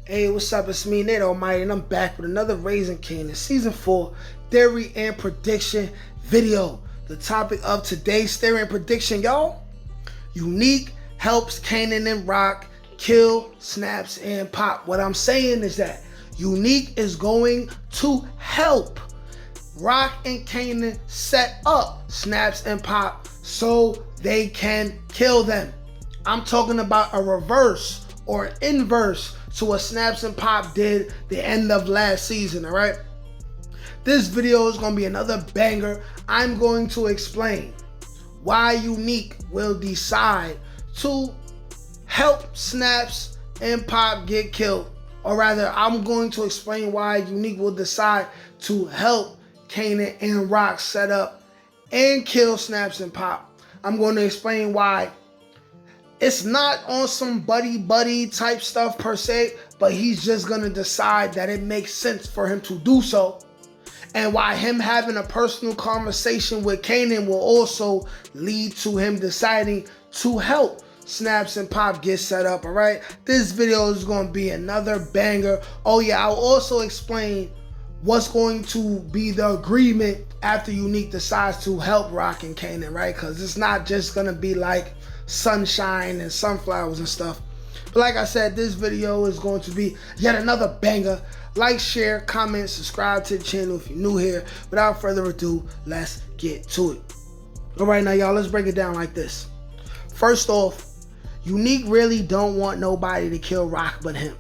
Hey, what's up? It's me, Nate Almighty, and I'm back with another Raising Kanan Season 4 Theory and Prediction video. The topic of today's theory and prediction, y'all: Unique helps Kanan and Rock kill Snaps and Pop. What I'm saying is that Unique is going to help Rock and Kanan set up Snaps and Pop so they can kill them. I'm talking about a reverse or an inverse to what Snaps and Pop did the end of last season, all right? This video is going to be another banger. I'm going to explain why Unique will decide to help Snaps and Pop get killed. Or rather, I'm going to explain why Unique will decide to help Kanan and Rock set up and kill Snaps and Pop. I'm going to explain why it's not on some buddy type stuff per se, but he's just going to decide that it makes sense for him to do so. And why him having a personal conversation with Kanan will also lead to him deciding to help Snaps and Pop get set up, all right? This video is going to be another banger. Oh yeah, I'll also explain what's going to be the agreement after Unique decides to help Rock and Kanan, right? Because it's not just going to be like sunshine and sunflowers and stuff. But like I said, this video is going to be yet another banger. Like, share, comment, subscribe to the channel if you're new here. Without further ado, let's get to it. All right, now y'all, let's break it down like this. First off, Unique really don't want nobody to kill Rock but him.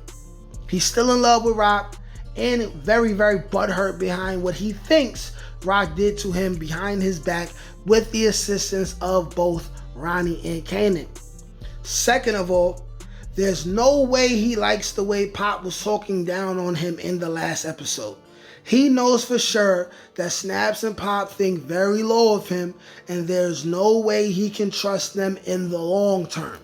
He's still in love with Rock and very butthurt behind what he thinks Rock did to him behind his back with the assistance of both Ronnie and Kanan. Second of all, there's no way he likes the way Pop was talking down on him in the last episode. He knows for sure that Snaps and Pop think very low of him, and there's no way he can trust them in the long term.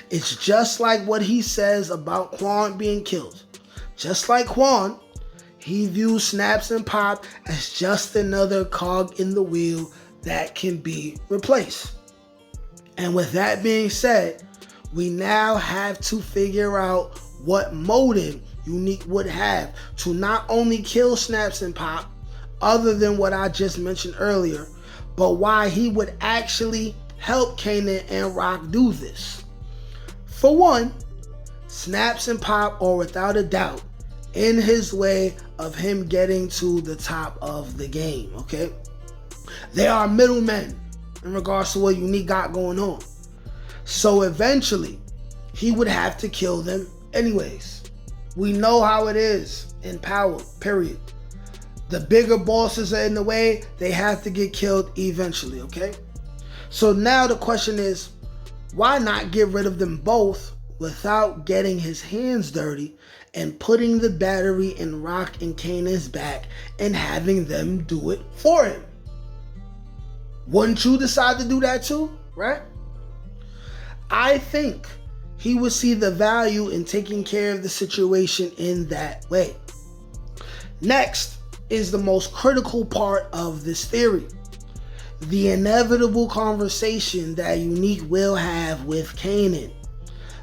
It's just like what he says about Quan being killed. Just like Quan, he views Snaps and Pop as just another cog in the wheel that can be replaced. And with that being said, we now have to figure out what motive Unique would have to not only kill Snaps and Pop, other than what I just mentioned earlier, but why he would actually help Kanan and Rock do this. For one, Snaps and Pop are without a doubt in his way of him getting to the top of the game, okay? They are middlemen in regards to what Unique got going on. So eventually, he would have to kill them anyways. We know how it is in power, period. The bigger bosses are in the way, they have to get killed eventually, okay? So now the question is, why not get rid of them both without getting his hands dirty and putting the battery in Rock and Kanan's back and having them do it for him? Wouldn't you decide to do that too, right? I think he would see the value in taking care of the situation in that way. Next is the most critical part of this theory: the inevitable conversation that Unique will have with Kanan.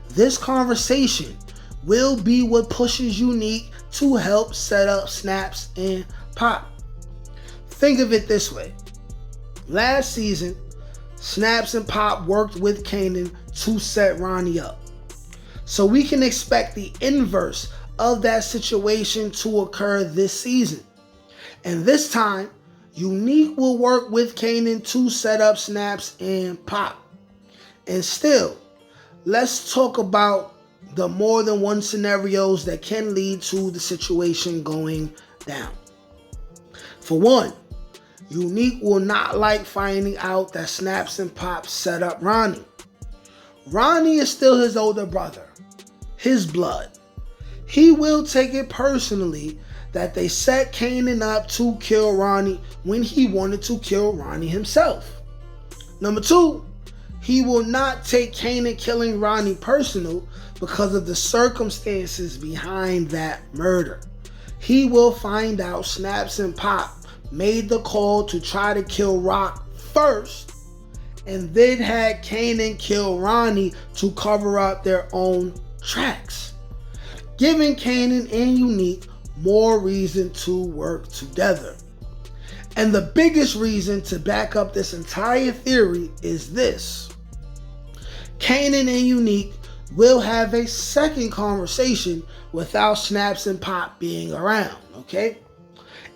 This conversation will be what pushes Unique to help set up Snaps and Pop. Think of it this way. Last season, Snaps and Pop worked with Kanan to set Ronnie up. So we can expect the inverse of that situation to occur this season. And this time, Unique will work with Kanan to set up Snaps and Pop. And still, let's talk about the more than one scenarios that can lead to the situation going down. For one, Unique will not like finding out that Snaps and Pop set up Ronnie. Ronnie is still his older brother, his blood. He will take it personally that they set Kanan up to kill Ronnie when he wanted to kill Ronnie himself. Number two, he will not take Kanan killing Ronnie personal because of the circumstances behind that murder. He will find out Snaps and Pop made the call to try to kill Rock first, and then had Kanan kill Ronnie to cover up their own tracks. giving Kanan and Unique more reason to work together. And the biggest reason to back up this entire theory is this. Kanan and Unique will have a second conversation without Snaps and Pop being around, okay?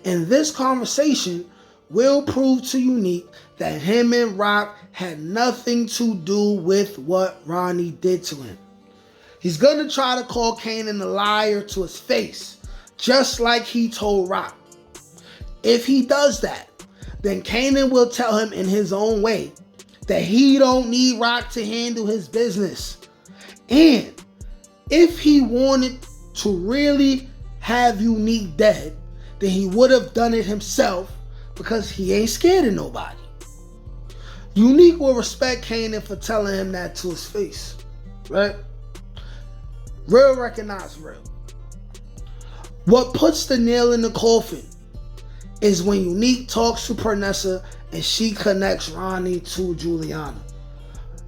And this conversation will prove to Unique that him and Rock had nothing to do with what Ronnie did to him. He's gonna try to call Kanan a liar to his face, just like he told Rock. If he does that, then Kanan will tell him in his own way that he don't need Rock to handle his business. And if he wanted to really have Unique dead, then he would have done it himself because he ain't scared of nobody. Unique will respect Kanan for telling him that to his face, right? Real recognize real. What puts the nail in the coffin is when Unique talks to Pernessa and she connects Ronnie to Juliana.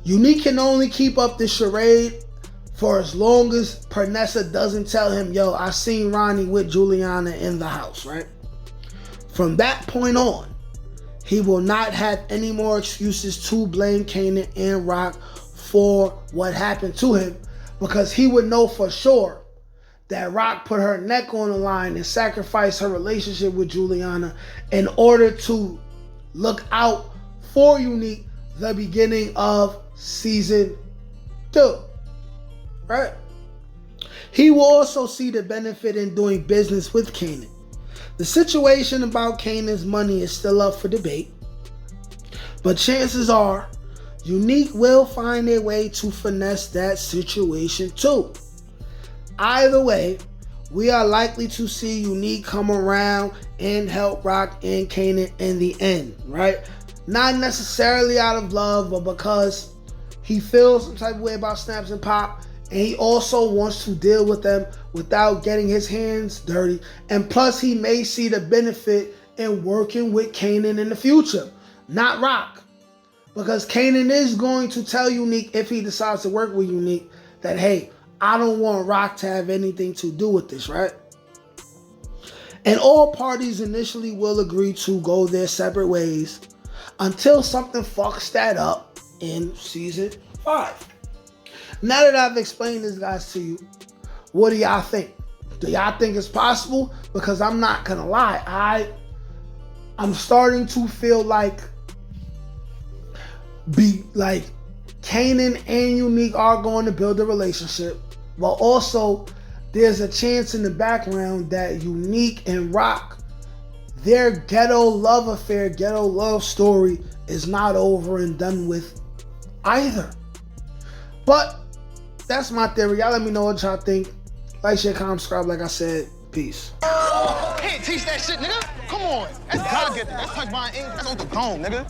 Unique can only keep up the charade for as long as Pernessa doesn't tell him, yo, I seen Ronnie with Juliana in the house, right? From that point on, he will not have any more excuses to blame Kanan and Rock for what happened to him, because he would know for sure that Rock put her neck on the line and sacrificed her relationship with Juliana in order to look out for Unique the beginning of season 2. Right? He will also see the benefit in doing business with Kanan. The situation about Kanan's money is still up for debate, but chances are Unique will find a way to finesse that situation too. Either way, we are likely to see Unique come around and help Rock and Kanan in the end, right? Not necessarily out of love, but because he feels some type of way about Snaps and Pop, and he also wants to deal with them without getting his hands dirty. And plus, he may see the benefit in working with Kanan in the future, not Rock. Because Kanan is going to tell Unique, if he decides to work with Unique, that, hey, I don't want Rock to have anything to do with this, right? And all parties initially will agree to go their separate ways until something fucks that up in season 5. Now that I've explained this, guys, to you, what do y'all think? Do y'all think it's possible? Because I'm not gonna lie, I'm starting to feel like Kanan and Unique are going to build a relationship, but also there's a chance in the background that Unique and Rock, their ghetto love affair, ghetto love story is not over and done with either. But that's my theory. Y'all let me know what y'all think. Like, share, comment, subscribe. Like I said, peace. Can't teach that shit, nigga. Come on. That's God-gifted. That's touch my ink. That's on the dome, nigga.